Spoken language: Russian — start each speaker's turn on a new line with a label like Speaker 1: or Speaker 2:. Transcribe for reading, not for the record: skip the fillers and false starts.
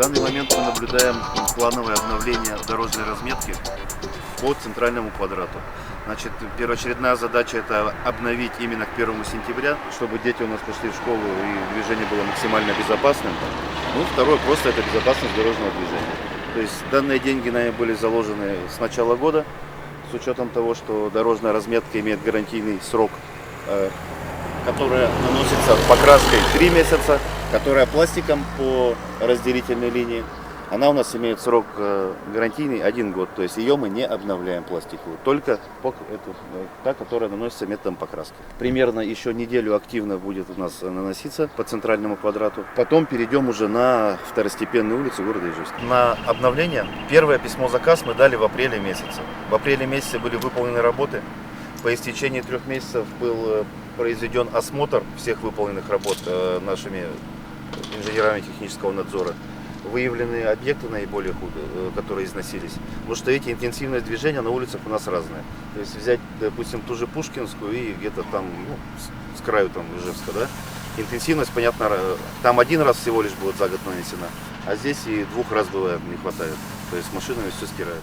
Speaker 1: данный момент мы наблюдаем плановое обновление дорожной разметки по центральному квадрату. Значит, первоочередная задача — это обновить именно к 1 сентября, чтобы дети у нас пошли в школу и движение было максимально безопасным. Ну, второе, просто это безопасность дорожного движения. То есть данные деньги нами были заложены с начала года, с учетом того, что дорожная разметка имеет гарантийный срок, которая наносится покраской 3 месяца, которая пластиком по разделительной линии. Она у нас имеет срок гарантийный 1 год, то есть ее мы не обновляем пластиковую, только та, которая наносится методом покраски. Примерно еще неделю активно будет у нас наноситься по центральному квадрату. Потом перейдем уже на второстепенные улицы города Ижевска. На обновление первое письмо заказ мы дали в апреле месяце. В апреле месяце были выполнены работы. По истечении 3 месяцев был произведен осмотр всех выполненных работ нашими инженерами технического надзора. Выявлены объекты наиболее худые, которые износились. Потому что эти интенсивность движения на улицах у нас разная. То есть взять, допустим, ту же Пушкинскую и где-то там, с краю там Ижевска, да? Интенсивность, понятно, там 1 раз всего лишь будет за год нанесена, а здесь и 2 раз бывает не хватает. То есть машинами все стирают.